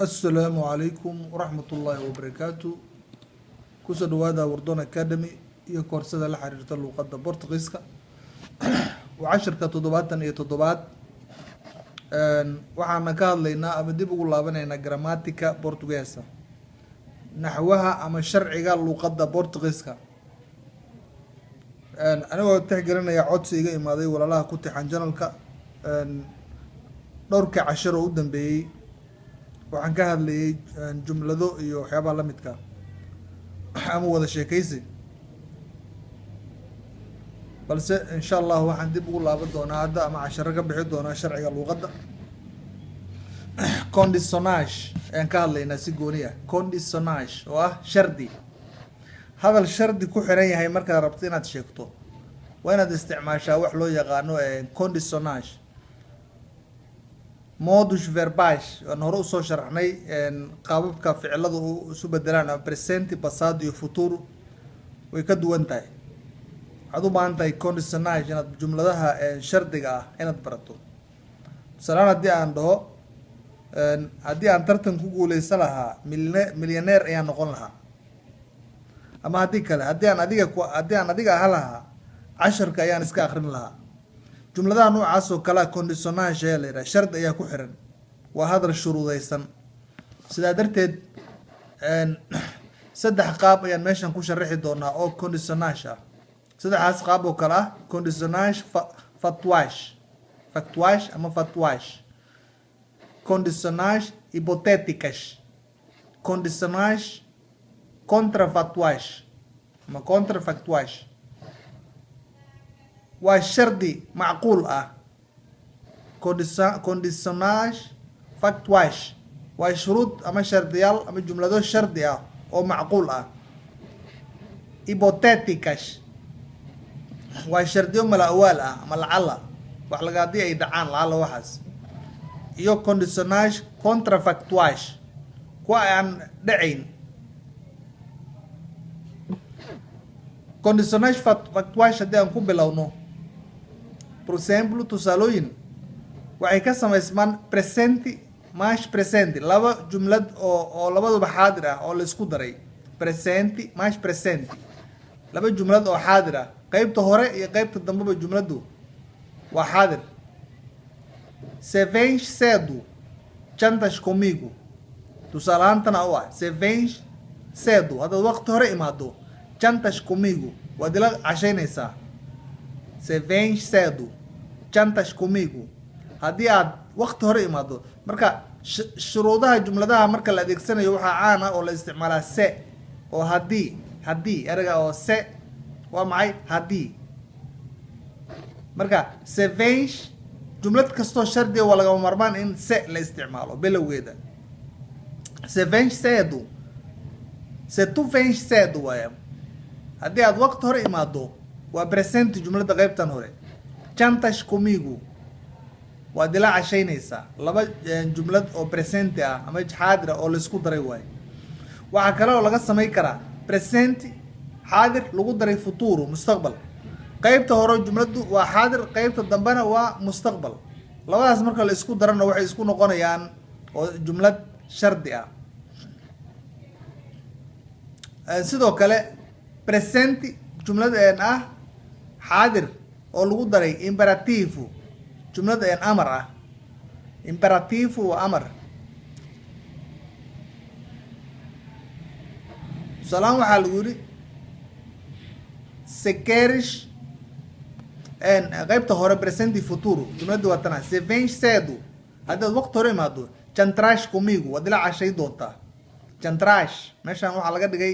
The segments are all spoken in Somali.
السلام عليكم ورحمة الله وبركاته كوسا دوادا وردون أكاديمي iyo koorsada la xiriirta luqadda Boortaqiiska وعشرka toddobaatan iyo toddobaad waxaan ka hadlaynaa ama dib ugu laabanaynaa grammatica Boortaqiiska naxwaha ama sharciga luqadda Boortaqiiska anigoo tixgelinaya codsi iga imaaday walaalaha ku tixan channelka dhowrka cashar oo u dambeeyay waxaan ka hadlayay jumlado iyo waxyaabaha la midka ama wada sheekaysi balse insha Allah waxaan dib ugu laaban doonaa hadda ama casharo ka bixi doonaa sharciga luqadda conditionnage aan ka hadlaynaa si gooni ah conditionnage oo ah shardi hadal shardi ku xiran yahay markaad rabto inaad sheegto waa inaad isticmaashaa wax loo yaqaano conditionnage modus verbais aan hore usoo sharaxnay qaababka ficilada isu bedelaan present passado iyo futuro way ka duwan tahay waxaad u baahan tahay conditionnage inaad jumladaha shardiga ah inaad barato tusaale haddii aan dhaho haddii aan tartan ku guuleysan lahaa millionaire ayaan noqon lahaa ama haddii kale haddii aan adiga aha lahaa casharka ayaan iska akrin lahaa jumladaha noocaas oo kale conditionnage ayaa la yidhaha shardi ayaa ku xiran waa hadal shuruudaysan sidaa darteed saddex qaab ayaan meeshan ku sharaxi doonaa oo conditionnage ah saddexaas qaab oo kale ah conditionnage factuage ama fatwage conditionnage hypotéticas conditionnage contrafactuage ama contrafactuage waa shardi macquul ah conditionnage factuage waa shuruud ama shardiyaal ama jumlado shardi ah oo macquul ah hypotéticas waa shardiyo mala-awaal ah ama lacala wax laga haddii ay dhacaan lacala waxaas iyo conditionnage contrafactuage kuwa aan dhacayn conditionnage factuage haddii aan ku bilowno por exemplo tusaalooyin waxay ka samaysmaan presenti mash presenti laba jumlad oo labaduba xaadir ah oo la isku daray presenti mash presenti laba jumlad oo xaadir ah qaybta hore iyo qaybta dambeba jumladu waa xaadir se vens cedo jantas comigo tusaale ahaantana u ah se vens cedo haddaad waqti hore imaado jantas comigo waad ila cashaynaysaa se vens cedo jantas comigo haddii aad waqti hore imaado marka shuruudaha jumladaha marka la adeegsanayo waxaa caan ah oo la isticmaalaa se oo haddii erga oo se waa maxay haddii marka se vens jumlad kastoo shardiga waa lagama marmaan in se la isticmaalo bilowgeeda se vens cedo se tu vens cedo waaya haddii aad waqti hore imaado waa present jumlada qaybtan hore jantas comigo waad ila cashaynaysaa laba jumlad oo present ah ama xaadir ah oo laisku daray waayo waxaa kale oo laga samayn karaa present xaadir lagu daray futuro mustaqbal qaybta hore jumladu waa xaadir qaybta dambena waa mustaqbal labadaas marka la isku darana waxay isku noqonayaan oo jumlad shardi ah sidoo kale present jumlad ah xaadir oo lagu daray imperativo jumlad amar ah imperativo waa amar tusaalahaan waxaa lagu yidhi se queres qaybta hore presenti futuro jumlada waa tana se vens cedo haddaad waqti hore imaado jantrash comigo waad ila cashay doontaa jantrash meeshaan waxaa laga dhigay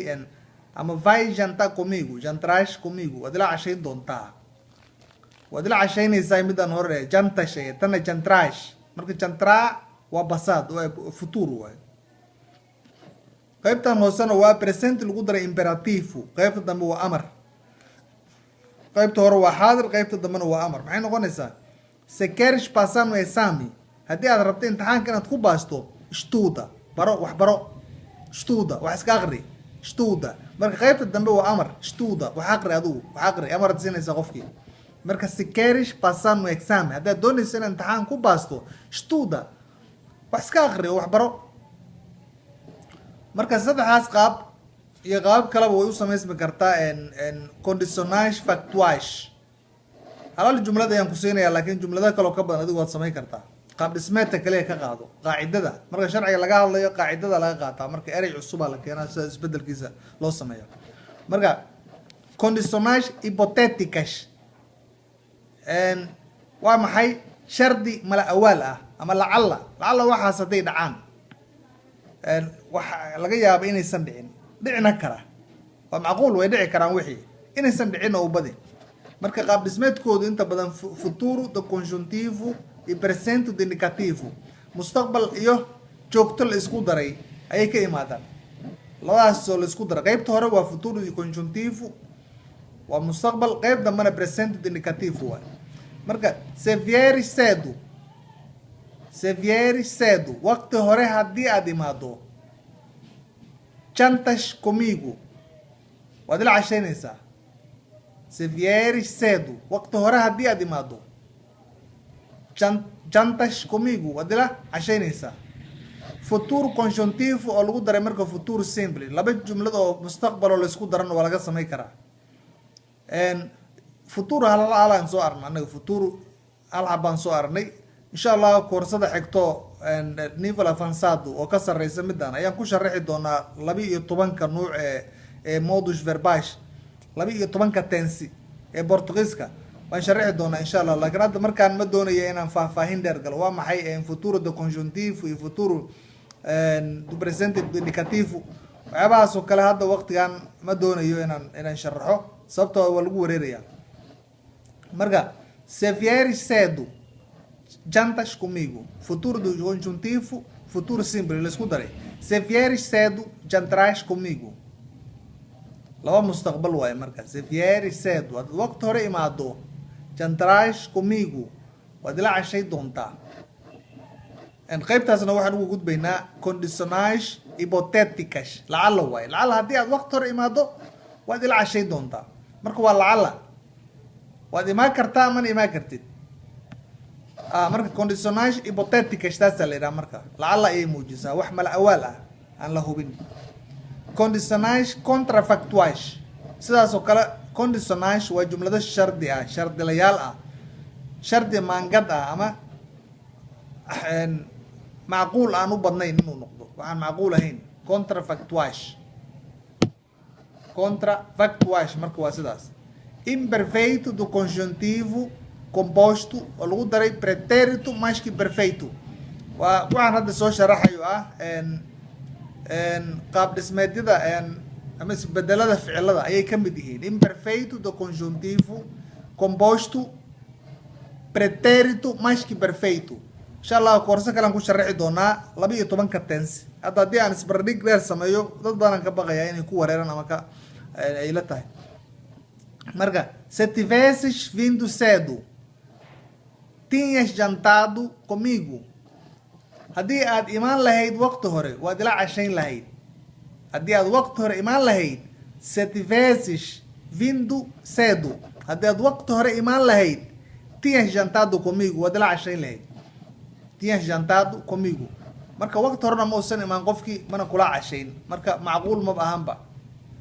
ama vai jantar comigo jantrash comigo waad ila cashayn doontaa waad ila cashaynaysaa midaan hore jantash tana jantrash marka jantra waa basaad oo futuro waay qaybtan hoosena waa present lagu daray imperativo qaybta dambe waa amar qaybta hore waa xaadir qaybta dambena waa amar maxay noqonaysaa se queres passar no exame haddii aad rabto imtixaanka inaad ku baasto studa baro studa wax iska aqri studa marka qaybta dambe waa amar studa wax aqri adigu wax aqri amar siinaysaa qofkii marka se queres passar no exame haddaad doonayso inaad imtixaan ku baasto studa wax iska aqri wax baro marka saddexdaas qaab iyo qaab kaleba way u samaysmi kartaa conditionage factuage. halal jumlad ayaan ku siinayaa laakiin jumlada kaloo ka badan adigu waad samayn kartaa. qaab dhismeedka kaliya ka qaado qaacidada marka sharciga laga hadlayo qaacidada laga qaataa marka erey cusub la keenaa sida isbedelkiisa loo sameeyo. marka conditionage hypotheticas waa maxay shardi mala awaal ah ama lacalla waxaas haday dhacaan waxa laga yaabo inaysan dhicina kara waa macquul way dhici karaan wixii inaysan dhicin oo badi. marka qaab dhismeedkoodu inta badan futuro do conjuntivo e presente do indicativo mustaqbal iyo joogto la isku daray ayay ka imaadaan. labadaas oo la isku daray qaybta hore waa futuro do conjuntivo waa mustaqbal, qayb dambana presente do indicativo waa. marka se vier cedo waqti hore haddii aad imaado jantas comigo waad ila cashaynaysaa. se vier cedo waqti hore haddii aad imaado jantas comigo waad ila cashaynaysaa. futuro conjuntivo oo lagu daray marka futuro simple laba jumlad oo mustaqbal oo la isku daran waa laga samayn karaa. futuro halaan soo arnay anaga futuro halxabaan soo arnay insha allah koorsada xigto nivel avanzado oo ka sareysa midaan ayaan ku sharaxi doonaa 12 nuuc ee modus verbais 12 tensi ee Portugiiska waan sharaxi doonaa insha allah. laakiin hadda markaan ma doonayo inaan faahfaahin dheer galo waa maxay futuro do conjuntivo iyo futuro do presente do indicativo waxyaabahaas oo kale hadda waqtigan ma doonayo inaan sharaxo sababtoo waa lagu wareerayaa. marka se vier cedo jantas comigo futuro do conjuntivo futuro simple la isku daray. se vier cedo jantarás comigo laba mustaqbal waaye. marka se vier cedo waad waqti hore imaado jantarás comigo waad ila cashay doontaa. qaybtaasna waxaan ugu gudbaynaa conditionage hypotheticas lacalla waaye. lacalla haddii aad waqti hore imaado waad ila cashay doontaa. marka waa lacalla waad imaan kartaa mana imaan kartid. marka conditionage hypotheticas taas la yiraahdaa marka lacalla ay muujisaa wax mala awaal ah aan la hubin. conditionage contrafactuage sidaas oo kale conditionage waa jumlado shardi ah shardilayaal ah shardi maangad ah ama macquul aan u badnayn inuu noqdo waxaan macquul ahayn. contrafactuage marka waa sidaas. imperfeito do conjuntivo composto oo lagu daray pretérito mais que perfeito waa waxaan hadda soo sharaxayo qaab dhismeedyada ama isbedelada ficilada ayay ka mid yihiin. imperfeito do conjuntivo composto pretérito mais que perfeito insha allah koorso kale aan ku sharaxi doonaa 12 tense. hadda haddii aan isbarbardhig dheer sameeyo dad badan ka baqaya inay ku wareeraan ama ka ay la tahay. marka se tivesses vindo cedo tinhas jantado comigo haddii aad imaan lahayd waqti hore waad ila cashayn lahayd. haddii aad waqti hore imaan lahayd se tivesses vindo cedo haddii aad waqti hore imaan lahayd tinhas jantado comigo waad ila cashayn lahayd. tinhas jantado comigo marka waqti horena ma uusan imaan qofkii mana kula cashayn marka macquul ma ahanba.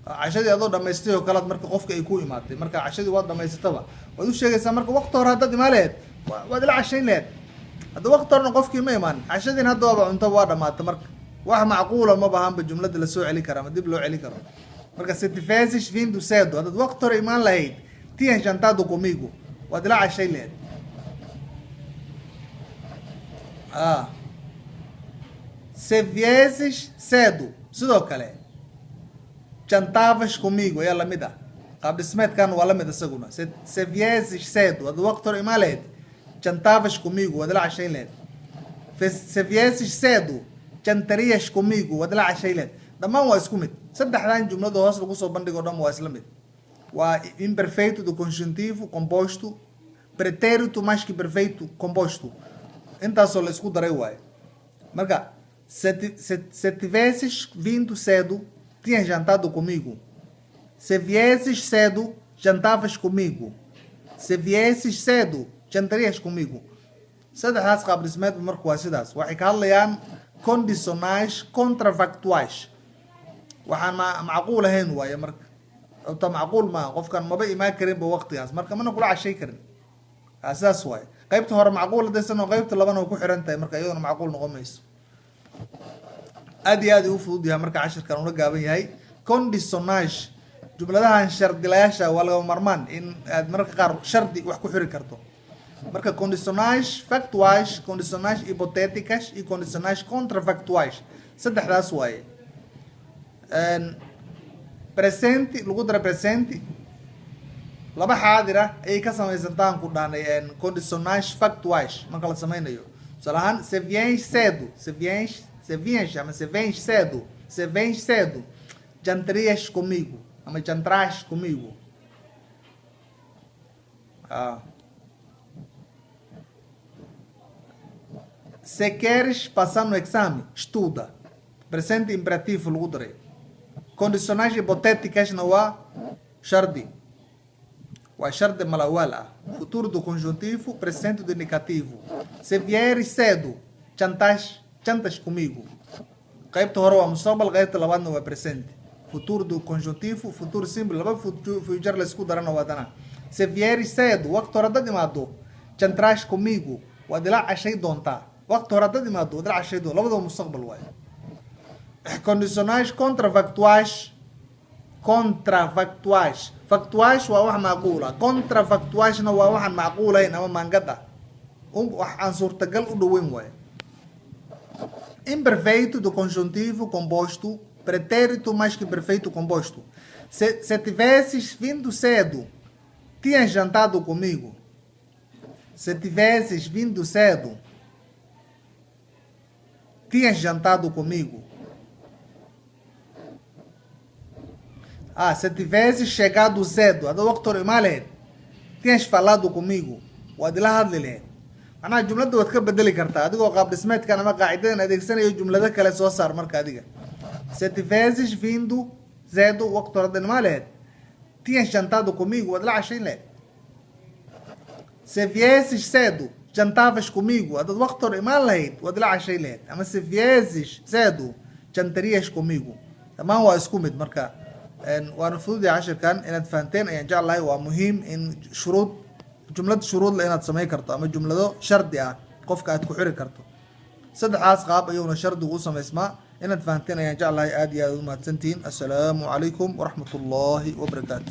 cashadii adoo dhamaystay oo kale marka qofka ay ku imaatay marka cashadii waad dhamaysataba waad u sheegaysaa marka waqti hore haddaad imaan lahayd waad ila cashayn lahayd. hadda waqti horena qofkii ma imaan cashadiina hadda waaba cunto waa dhamaatay marka wax macquula ma bahanba jumlada la soo celi kara ama dib loo celi karo. marka se tivesses vindo cedo haddaad waqti hore imaan lahayd tinhas jantado comigo waad ila cashayn lahayd. se viesses cedo sidoo kale jantavas comigo ayaa lamid ah. qaab dhismeedkan waa lamid isaguna. se viesses cedo haddaad waqti hore imaan lahayd jantavas comigo waad ila cashayn lahayd. se viesses cedo jantarias comigo waad ila cashayn lahayd. dhammaan waa isku mid. saddexdan jumlada hoos lagu soo bandhigo dhan waa isla mid. waa imperfeito do conjuntivo composto pretérito mais que perfeito composto intaasoo la isku daray waaye. marka se tivesses vindo cedo tinhas jantado comigo. se viesses cedo jantavas comigo. se viesses cedo jantarias comigo. saddexdaas qaab dhismeedba marka waa sidaas waxay ka hadlayaan condicionais contrafactuais waxaan macquul ahayn waaye marka ta macquul ma qofkan maba imaan karin ba waqtigaas marka mana kula cashay karin asaas waaye qaybta hore macquul hadaysan oo qaybta labana way ku xiran tahay marka iyaduna macquul noqon mayso aad iyo aad u fudud yahay marka cashirkan una gaaban yahay conditionage jumladahan shardilayaasha waa laga marmaan in aad marka qaar shardi wax ku xiri karto marka condicionage factuais condicionage hipotéticas e condicionage contrafactuais saddexdaas waaye presente lagu dara presente laba xaadir ah ayay ka samaysantaan ku dhaanay condicionage factuais marka la sameynayo tusaale ahaan se viens cedo ama se vens cedo jantarias comigo ama jantras comigo se queres passar no exame estuda presente imperativo lagu daray condicionais hipotéticas na waa shardi malawaal ah futuro do conjuntivo presente do indicativo se vieres cedo jantas comigo qaybta hore waa mustaqbal qaybta labaadna waa presente futuro do conjuntivo futuro simple laba future la isku darana waa dana se vieres cedo waqti hore dad imaado jantras comigo waad ila cashay doontaa waqti hore dad imaado waad ila cashay doontaa labadaba mustaqbal waaye condicionais contrafactuais factuais waa wax macquul ah contrafactuaisna waa waxaan macquulayn ama maangad ah wax aan suurtagal u dhoweyn waaye imperfeito do conjuntivo composto pretérito mais que perfeito composto se tivesses vindo cedo tinhas jantado comigo se tivesses vindo cedo tinhas jantado comigo se tivesses chegado cedo hada waqti hore imaa lahayd tinhas falado comigo waad ila hadli lahayd macnaha jumladda waad ka bedeli kartaa adigoo qaab dhismeedkan ama qaacidadan adeegsanayo jumlado kale soo saar marka adiga se tivesses vindo cedo waqti hore hada imaa lahayd tinhas jantado comigo waad ila cashayn lahayd se viesses cedo jantavas comigo hadaad waqti hore imaan lahayd waad ila cashay lahayd ama se viesses cedo jantarias comigo dhammaan waa isku mid marka waana fududahay cashirkan inaad fahanteen ayaan jeclahay waa muhiim in jumlad shuruudla inaad samayn karto ama jumlado shardi ah qofka aad ku xiri karto saddexdaas qaab ayuuna shardigu u samaysmaa inaad fahanteen ayaan jeclahay aad iyo aad u mahadsantihiin assalaamu calaykum waraxmat ullaahi wabarakaatu